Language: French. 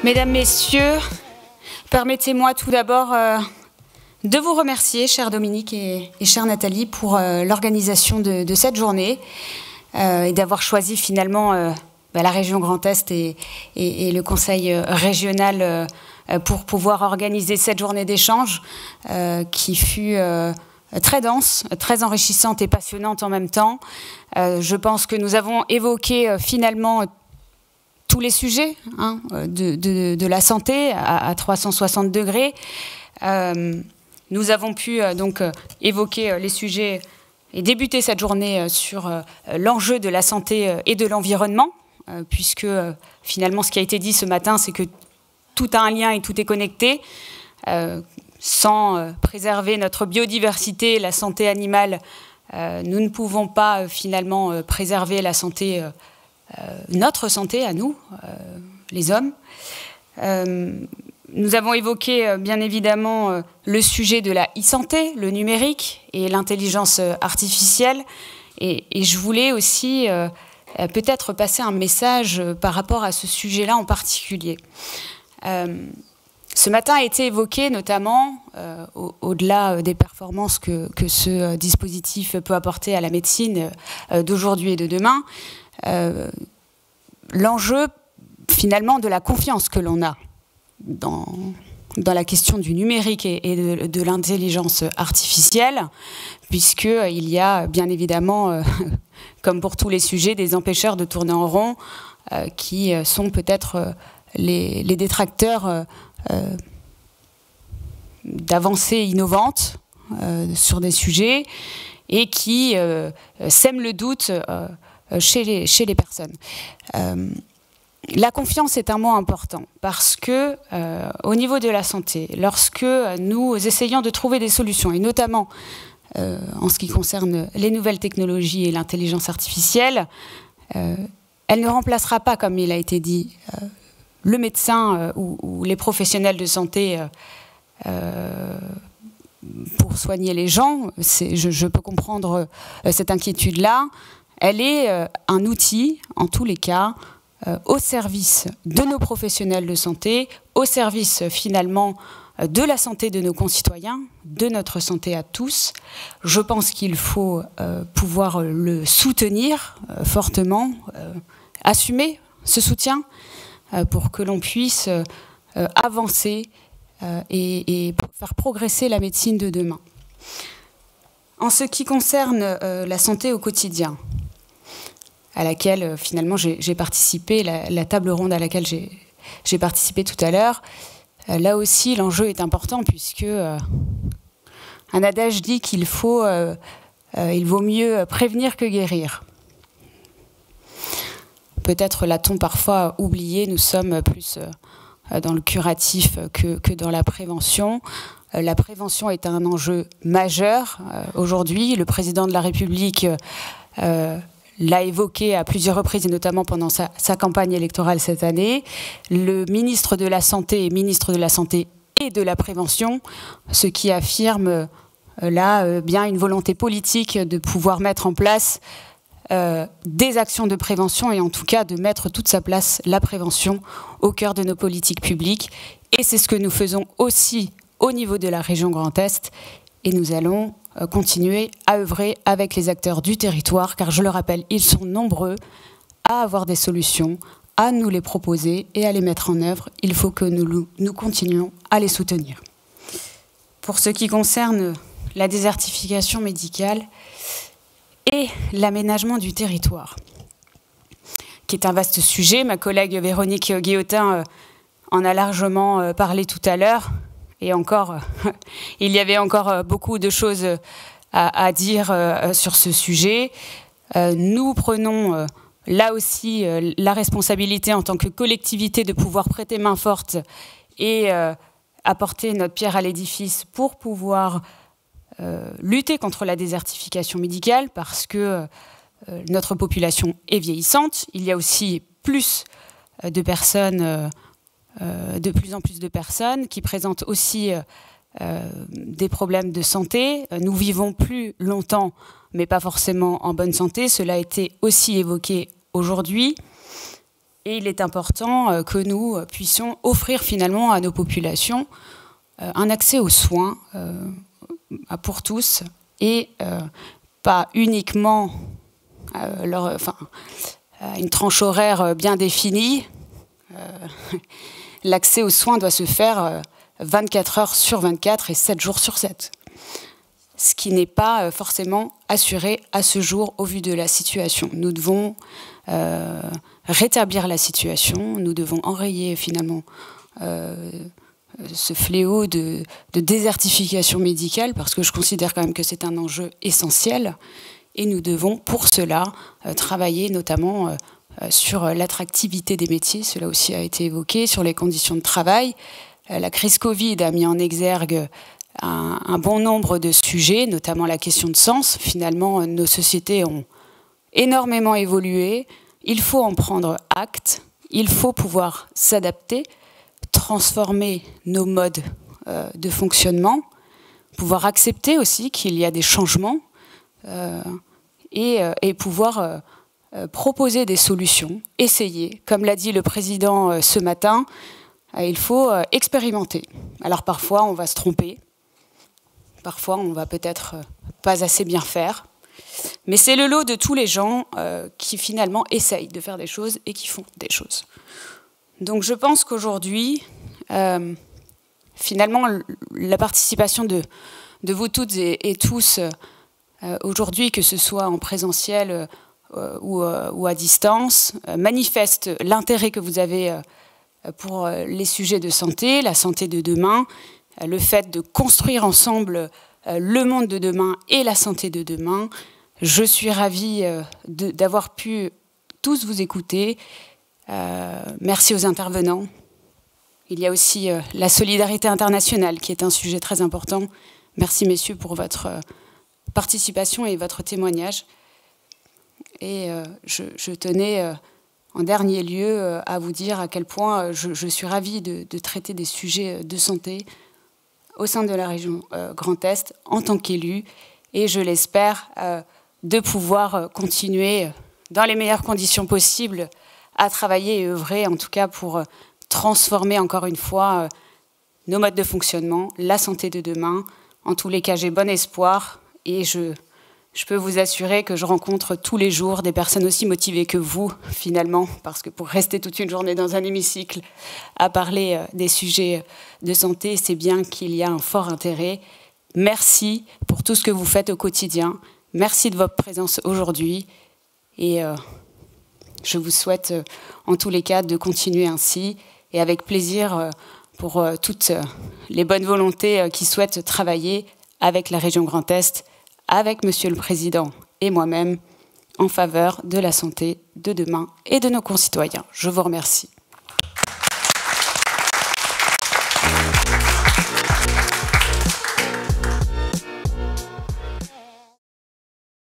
Mesdames, Messieurs, permettez-moi tout d'abord de vous remercier, cher Dominique et chère Nathalie, pour l'organisation de cette journée et d'avoir choisi finalement la région Grand Est et le Conseil régional pour pouvoir organiser cette journée d'échange qui fut très dense, très enrichissante et passionnante en même temps. Je pense que nous avons évoqué finalement tous les sujets de la santé à 360 degrés. Nous avons pu donc évoquer les sujets et débuter cette journée sur l'enjeu de la santé et de l'environnement, puisque finalement ce qui a été dit ce matin, c'est que tout a un lien et tout est connecté. Sans préserver notre biodiversité, la santé animale, nous ne pouvons pas finalement préserver la santé, notre santé à nous, les hommes. Nous avons évoqué bien évidemment le sujet de la e-santé, le numérique et l'intelligence artificielle. Et je voulais aussi peut-être passer un message par rapport à ce sujet-là en particulier. Ce matin a été évoqué notamment, au-delà des performances que ce dispositif peut apporter à la médecine d'aujourd'hui et de demain, l'enjeu finalement de la confiance que l'on a dans la question du numérique et de l'intelligence artificielle, puisqu'il y a bien évidemment, comme pour tous les sujets, des empêcheurs de tourner en rond qui sont peut-être les détracteurs d'avancées innovantes sur des sujets et qui sèment le doute chez les personnes. La confiance est un mot important parce que au niveau de la santé, lorsque nous essayons de trouver des solutions, et notamment en ce qui concerne les nouvelles technologies et l'intelligence artificielle, elle ne remplacera pas, comme il a été dit, le médecin ou les professionnels de santé pour soigner les gens. Je peux comprendre cette inquiétude-là. Elle est un outil, en tous les cas, au service de nos professionnels de santé, au service finalement de la santé de nos concitoyens, de notre santé à tous. Je pense qu'il faut pouvoir le soutenir fortement, assumer ce soutien pour que l'on puisse avancer et faire progresser la médecine de demain. En ce qui concerne la santé au quotidien, à laquelle finalement j'ai participé, la table ronde à laquelle j'ai participé tout à l'heure, là aussi l'enjeu est important puisque un adage dit qu'il vaut mieux prévenir que guérir. Peut-être l'a-t-on parfois oublié, nous sommes plus dans le curatif que dans la prévention. La prévention est un enjeu majeur aujourd'hui. Le président de la République l'a évoqué à plusieurs reprises, et notamment pendant sa campagne électorale cette année. Le ministre de la Santé est ministre de la Santé et de la Prévention, ce qui affirme là bien une volonté politique de pouvoir mettre en place des actions de prévention et en tout cas de mettre toute sa place, la prévention, au cœur de nos politiques publiques. Et c'est ce que nous faisons aussi au niveau de la région Grand Est. Et nous allons continuer à œuvrer avec les acteurs du territoire, car je le rappelle, ils sont nombreux à avoir des solutions, à nous les proposer et à les mettre en œuvre. Il faut que nous continuions à les soutenir. Pour ce qui concerne la désertification médicale et l'aménagement du territoire, qui est un vaste sujet, ma collègue Véronique Guillotin en a largement parlé tout à l'heure. Et encore, il y avait encore beaucoup de choses à dire sur ce sujet. Nous prenons là aussi la responsabilité en tant que collectivité de pouvoir prêter main forte et apporter notre pierre à l'édifice pour pouvoir lutter contre la désertification médicale parce que notre population est vieillissante. Il y a aussi plus de personnes... de plus en plus de personnes qui présentent aussi des problèmes de santé. Nous vivons plus longtemps, mais pas forcément en bonne santé. Cela a été aussi évoqué aujourd'hui. Et il est important que nous puissions offrir finalement à nos populations un accès aux soins pour tous et pas uniquement une tranche horaire bien définie. L'accès aux soins doit se faire 24 heures sur 24 et 7 jours sur 7. Ce qui n'est pas forcément assuré à ce jour au vu de la situation. Nous devons rétablir la situation, nous devons enrayer finalement ce fléau de désertification médicale, parce que je considère quand même que c'est un enjeu essentiel, et nous devons pour cela travailler notamment sur l'attractivité des métiers, cela aussi a été évoqué, sur les conditions de travail. La crise Covid a mis en exergue un bon nombre de sujets, notamment la question de sens. Finalement, nos sociétés ont énormément évolué. Il faut en prendre acte. Il faut pouvoir s'adapter, transformer nos modes de fonctionnement, pouvoir accepter aussi qu'il y a des changements et pouvoir proposer des solutions, essayer. Comme l'a dit le président ce matin, il faut expérimenter. Alors parfois, on va se tromper. Parfois, on va peut-être pas assez bien faire. Mais c'est le lot de tous les gens qui finalement essayent de faire des choses et qui font des choses. Donc je pense qu'aujourd'hui, finalement, la participation de vous toutes et tous aujourd'hui, que ce soit en présentiel ou à distance, manifeste l'intérêt que vous avez pour les sujets de santé, la santé de demain, le fait de construire ensemble le monde de demain et la santé de demain. Je suis ravie d'avoir pu tous vous écouter. Merci aux intervenants. Il y a aussi la solidarité internationale qui est un sujet très important. Merci messieurs pour votre participation et votre témoignage. Et je tenais en dernier lieu à vous dire à quel point je suis ravie de traiter des sujets de santé au sein de la région Grand Est en tant qu'élue, et je l'espère de pouvoir continuer dans les meilleures conditions possibles à travailler et œuvrer en tout cas pour transformer encore une fois nos modes de fonctionnement, la santé de demain. En tous les cas, j'ai bon espoir et je peux vous assurer que je rencontre tous les jours des personnes aussi motivées que vous, finalement, parce que pour rester toute une journée dans un hémicycle à parler des sujets de santé, c'est bien qu'il y a un fort intérêt. Merci pour tout ce que vous faites au quotidien. Merci de votre présence aujourd'hui. Et je vous souhaite, en tous les cas, de continuer ainsi. Et avec plaisir pour toutes les bonnes volontés qui souhaitent travailler avec la région Grand Est, avec Monsieur le Président et moi-même, en faveur de la santé de demain et de nos concitoyens. Je vous remercie.